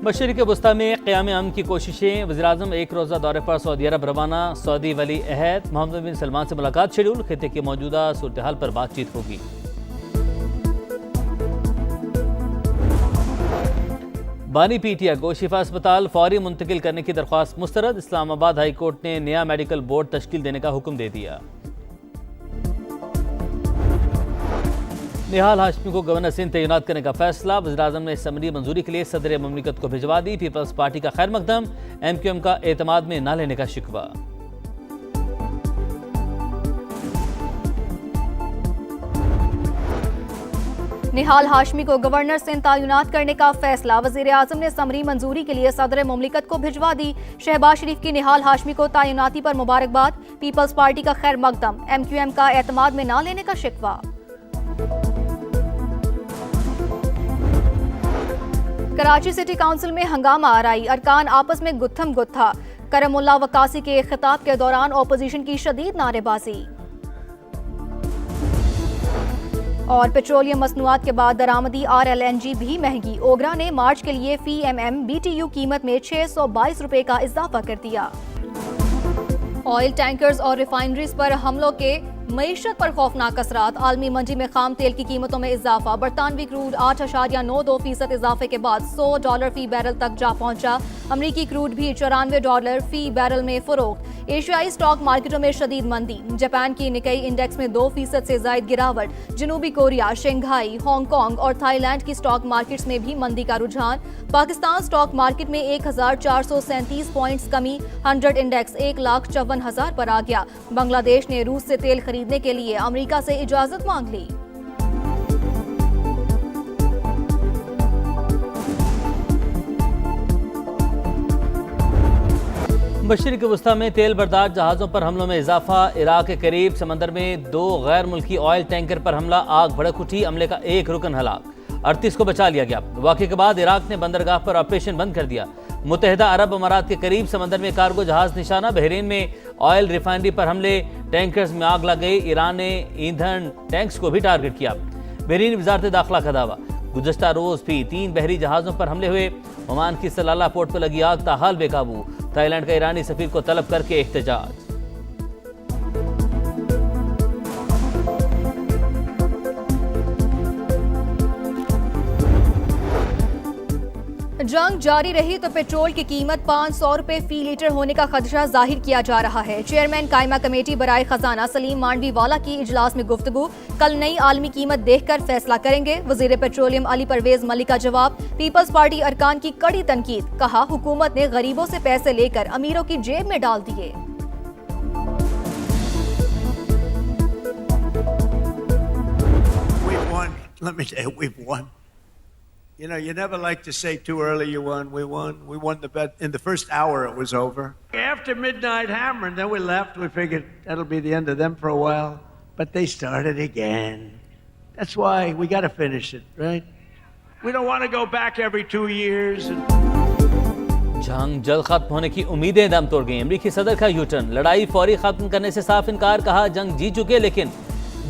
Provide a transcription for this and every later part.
मशरिक़ वस्ता में क़याम अमन की कोशिशें। वज़ीर-ए-आज़म एक रोज़ा दौरे पर सऊदी अरब रवाना। सऊदी वली अहद मोहम्मद बिन सलमान से मुलाकात शेड्यूल। खित्ते की मौजूदा सूरत हाल पर बातचीत होगी। बानी पीटिया को शिफा अस्पताल फौरी मुंतकिल करने की दरख्वास्त मुस्तरद। इस्लामाबाद हाई कोर्ट ने नया मेडिकल बोर्ड तश्कील देने का हुक्म दे दिया। निहाल हाशमी को गवर्नर सिंध तैनात करने का फैसला। वज़ीर-ए-आज़म ने समरी मंजूरी के लिए सदर ममलिकत को भिजवा दी। पीपल्स पार्टी का खैर मकदम। MQM का एतमाद में न लेने का शिकवा। निहाल हाशमी को गवर्नर सिंध तैनात करने का फैसला। वज़ीर-ए-आज़म ने समरी मंजूरी के लिए सदर ममलिकत को भिजवा दी। शहबाज शरीफ की निहाल हाशमी को तैनाती पर मुबारकबाद। पीपल्स पार्टी का खैर मकदम। MQM का एतमाद में न लेने का शिकवा। कराची सिटी काउंसिल में हंगामा आराई। अरकान आपस में गुत्थम गुत्था। करमुल्ला वकासी के खिताब के दौरान ओपोजिशन की शदीद नारेबाजी। और पेट्रोलियम मसनूआत के बाद दरामदी RLNG भी महंगी। ओगरा ने मार्च के लिए फी MM BTU कीमत में 622 रुपए का इजाफा कर दिया। ऑयल टैंकर्स और रिफाइनरीज पर हमलों के मईशत पर खौफनाक असरात। आलमी मंडी में खाम तेल की कीमतों में इजाफा। बरतानवी क्रूड 8.92% इजाफे के बाद $100 फी बैरल तक जा पहुंचा। अमरीकी क्रूड भी $94 फी बैरल में फरोख्त। एशियाई स्टॉक मार्केटों में शदीद मंदी। जापान की निकाई इंडेक्स में 2% से जायद गिरावट। जनूबी कोरिया, शंघाई, हांगकांग और थाईलैंड की स्टॉक मार्केट्स में भी मंदी का रुझान। पाकिस्तान स्टॉक मार्केट में 1437 पॉइंट्स कमी। 100 इंडेक्स 1,54,000 पर आ गया। बांग्लादेश ने रूस से तेल खरीदने के लिए अमेरिका से इजाजत मांग ली। मशरिक़ वस्ता में तेल बरदार जहाज़ों पर हमलों में इजाफा। इराक के करीब समंदर में 2 गैर मुल्की ऑयल टैंकर पर हमला। आग भड़क उठी। अमले का एक रुकन हलाक। 38 को बचा लिया गया। वाक़े के बाद इराक ने बंदरगाह पर ऑपरेशन बंद कर दिया। मुत्तहिदा अरब अमारात के करीब समंदर में कार्गो जहाज निशाना। बहरीन में ऑयल रिफाइनरी पर हमले। टैंकर्स में आग लग गई। ईरान ने ईंधन टैंक्स को भी टारगेट किया। बहरीन वज़ारत दाखिला का दावा। गुज़श्ता रोज़ भी 3 बहरी जहाज़ों पर हमले हुए। ओमान की सलाला पोर्ट पर लगी आग ताहाल बेकाबू। थाईलैंड का ईरानी सफीर को तलब करके एहतजाज। जंग जारी रही तो पेट्रोल की कीमत 500 रुपए फी लीटर होने का खदशा जाहिर किया जा रहा है। चेयरमैन कायमा कमेटी बराए खजाना सलीम मांडवी वाला की इजलास में गुफ्तगू। कल नई आलमी कीमत देखकर फैसला करेंगे। वजीर पेट्रोलियम अली परवेज मलिक का जवाब। पीपल्स पार्टी अरकान की कड़ी तनकीद। कहा हुकूमत ने गरीबों से पैसे लेकर अमीरों की जेब में डाल दिए। Let me tell you, we've won. You know, you never like to say too early you won. We won. We won the bet. In the first hour, it was over. After midnight hammer, and then we left. We figured that'll be the end of them for a while. But they started again. That's why we got to finish it, right? We don't want to go back every 2 years. जंग जल्द खत्म होने की उम्मीदें दम तोड़ गई। अमरीकी सदर का यूटर्न। लड़ाई फौरी खत्म करने से साफ इनकार। कहा जंग जीत चुके लेकिन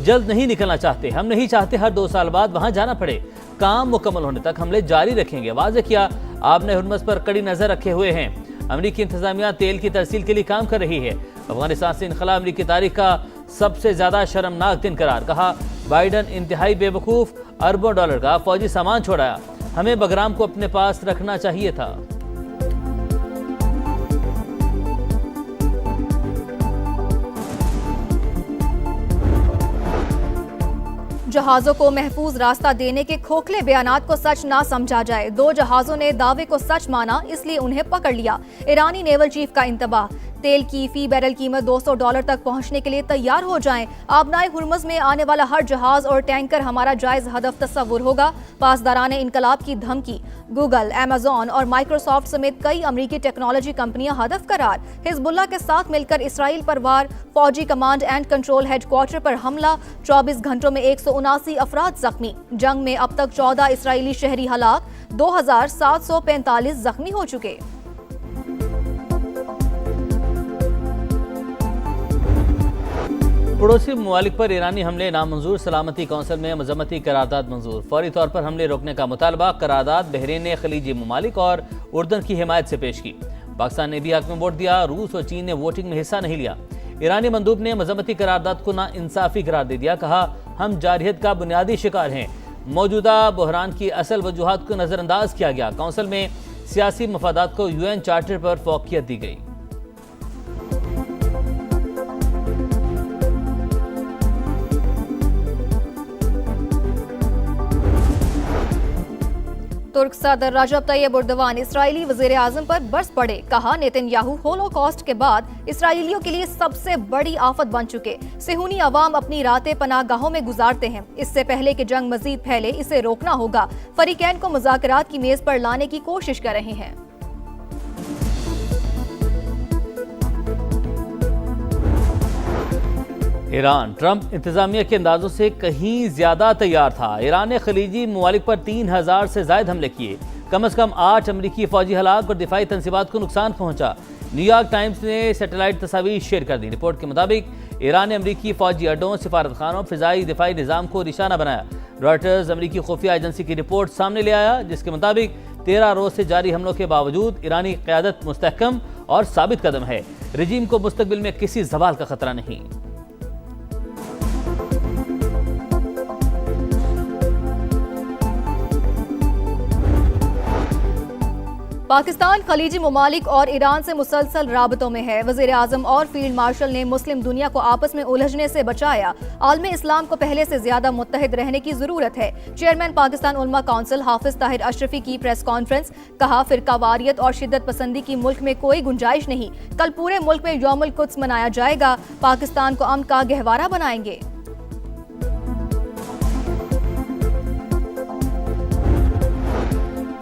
जल्द नहीं निकलना चाहते। हम नहीं चाहते हर 2 साल बाद वहां जाना पड़े। काम मुकम्मल होने तक हमले जारी रखेंगे। वाज़े किया आपने हुर्मस पर कड़ी नजर रखे हुए हैं। अमरीकी इंतजामिया तेल की तरसील के लिए काम कर रही है। अफगानिस्तान से इनखला अमरीकी तारीख का सबसे ज्यादा शर्मनाक दिन करार। कहा बाइडन इंतहाई बेवकूफ। अरबों डॉलर का फौजी सामान छोड़ाया। हमें बगराम को अपने पास रखना चाहिए था। जहाजों को महफूज रास्ता देने के खोखले बयानात को सच ना समझा जाए। 2 जहाजों ने दावे को सच माना इसलिए उन्हें पकड़ लिया। ईरानी नेवल चीफ का इंतबाह। तेल की फी बैरल कीमत $200 तक पहुंचने के लिए तैयार हो जाएं। आबनाए हुर्मुज़ में आने वाला हर जहाज और टैंकर हमारा जायज हदफ तस्वुर होगा। पासदाराने इनकलाब की धमकी। गूगल, अमेज़न और माइक्रोसॉफ्ट समेत कई अमरीकी टेक्नोलॉजी कंपनियां हदफ करार। हिजबुल्लाह के साथ मिलकर इसराइल पर वार। फौजी कमांड एंड कंट्रोल हेडक्वार्टर पर हमला। 24 घंटों में 179 अफराद जख्मी। जंग में अब तक 14 इसराइली शहरी हलाक। 2745 जख्मी हो चुके। पड़ोसी ममालिक पर ईरानी हमले नामंजूर, सलामती कौंसिल में मजम्मती करारदाद मंजूर। फौरी तौर पर हमले रोकने का मुतालबा, करारदाद बहरीन ने खलीजी ममालिक और उर्दन की हिमायत से पेश की। पाकिस्तान ने भी हक में वोट दिया, रूस और चीन ने वोटिंग में हिस्सा नहीं लिया। ईरानी मंदूब ने मजम्मती करारदाद को नाइंसाफी करार दे दिया, कहा हम जारहियत का बुनियादी शिकार हैं। मौजूदा बहरान की असल वजूहात को नजरअंदाज किया गया। कौंसिल में सियासी मफादात को UN चार्टर पर फौकियत दी गई। तुर्क सदर रजब तैयब एर्दोगान इसराइली वजीर आजम पर बरस पड़े, कहा नेतन्याहू होलोकॉस्ट के बाद इसराइलियों के लिए सबसे बड़ी आफत बन चुके। सेहूनी अवाम अपनी रातें पनाहगाहों में गुजारते हैं। इससे पहले कि जंग मजीद फैले, इसे रोकना होगा। फरीकैन को मुज़ाकरात की मेज पर लाने की कोशिश कर रहे हैं। ईरान ट्रंप इंतजामिया के अंदाजों से कहीं ज्यादा तैयार था। ईरान ने खलीजी ममालिक पर 3000 से ज्यादा हमले किए। कम से कम 8 अमरीकी फौजी हलाक और दिफाई तंसीबात को नुकसान पहुंचा। न्यूयॉर्क टाइम्स ने सैटेलाइट तस्वीर शेयर कर दी। रिपोर्ट के मुताबिक ईरान ने अमरीकी फौजी अड्डों, सिफारतखानों, फिजाई दिफाई निज़ाम को निशाना बनाया। रॉयटर्स अमरीकी खुफिया एजेंसी की रिपोर्ट सामने ले आया, जिसके मुताबिक 13 रोज से जारी हमलों के बावजूद ईरानी क़यादत मुस्तहकम और साबित कदम है। रजीम को मुस्तकबिल में किसी ज़वाल का खतरा नहीं। पाकिस्तान खलीजी ममालिक और ईरान से मुसलसल राबतों में है। वजीर आजम और फील्ड मार्शल ने मुस्लिम दुनिया को आपस में उलझने से बचाया। आलम इस्लाम को पहले से ज्यादा मुत्तहिद रहने की जरूरत है। चेयरमैन पाकिस्तान उलमा काउंसिल हाफिज ताहिर अशरफी की प्रेस कॉन्फ्रेंस, कहा फिरकावारियत और शिद्दत पसंदी की मुल्क में कोई गुंजाइश नहीं। कल पूरे मुल्क में यौमुल कुद्स मनाया जाएगा। पाकिस्तान को अमन का गहवारा बनाएंगे।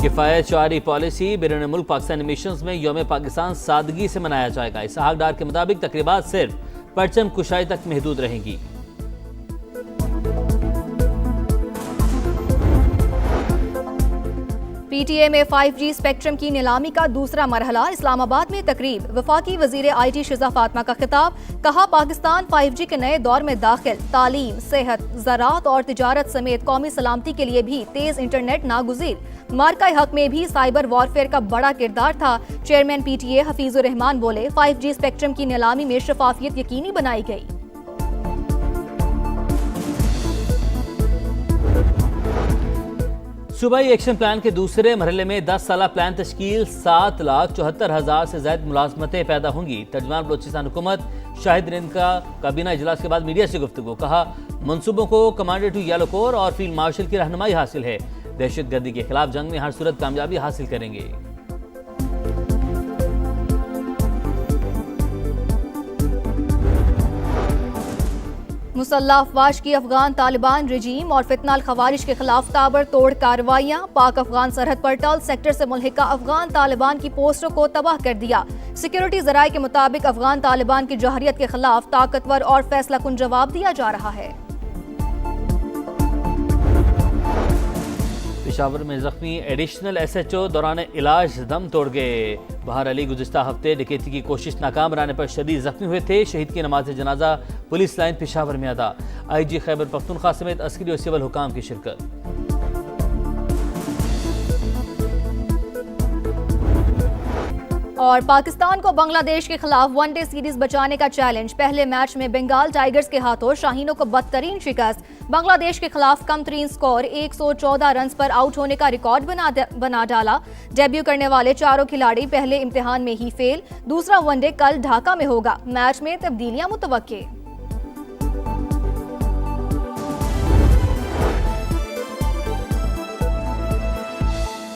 किफ़ायत शुआरी पॉलिसी, बैरून मुल्क पाकिस्तानी मिशंस में यौम पाकिस्तान सादगी से मनाया जाएगा। इसहाक डार के मुताबिक तकरीबात सिर्फ परचम कुशाई तक महदूद रहेंगी। PTA में 5G स्पेक्ट्रम की नीलामी का दूसरा मरहला, इस्लामाबाद में तकरीब। वफाकी वजीर IT शिजा फातिमा का खिताब, कहा पाकिस्तान 5G के नए दौर में दाखिल। तालीम, सेहत, ज़राअत और तिजारत समेत कौमी सलामती के लिए भी तेज इंटरनेट नागुज़ीर। मार्का हक में भी साइबर वॉरफेयर का बड़ा किरदार था। चेयरमैन PTA हफीजुर रहमान बोले, 5G स्पेक्ट्रम की नीलामी में शफाफियत यकीनी बनाई गई। सूबाई एक्शन प्लान के दूसरे मरहले में 10 साला प्लान तश्कील, 7,74,000 से ज्यादा मुलाजमतें पैदा होंगी। तर्जुमान बलोचिस्तान हुकूमत शाहिद रिंद का काबीना इजलास के बाद मीडिया से गुफ्तगू, कहा मंसूबों को कमांडर टू येलो कोर और फील्ड मार्शल की रहनुमाई हासिल है। दहशतगर्दी के खिलाफ जंग में हर सूरत कामयाबी हासिल करेंगे। मुसल्लह अफवाज की अफगान तालिबान रजीम और फितनाल खवारिज के खिलाफ ताबड़तोड़ कार्रवाइयां। पाक अफगान सरहद पर टल सेक्टर से मुल्हिका अफगान तालिबान की पोस्टों को तबाह कर दिया। सिक्योरिटी जराये के मुताबिक अफगान तालिबान की जहरियत के खिलाफ ताकतवर और फैसला कुन जवाब दिया जा रहा है। पेशावर में जख्मी एडिशनल SHO दौरान इलाज दम तोड़ गए। बहार अली गुज़िश्ता हफ्ते डकैती की कोशिश नाकाम रहने पर शदीद जख्मी हुए थे। शहीद की नमाज जनाजा पुलिस लाइन पेशावर में अदा। IG खैबर पख्तूनख्वा समेत अस्करी और सिविल हुकाम की शिरकत। और पाकिस्तान को बांग्लादेश के खिलाफ वनडे सीरीज बचाने का चैलेंज। पहले मैच में बंगाल टाइगर्स के हाथों शाहीनों को बदतरीन शिकस्त। बांग्लादेश के खिलाफ कम तरीन स्कोर 114 रन पर आउट होने का रिकॉर्ड बना डाला। डेब्यू करने वाले चारों खिलाड़ी पहले इम्तिहान में ही फेल। दूसरा वनडे कल ढाका में होगा। मैच में तब्दीलियां मुतवक्के।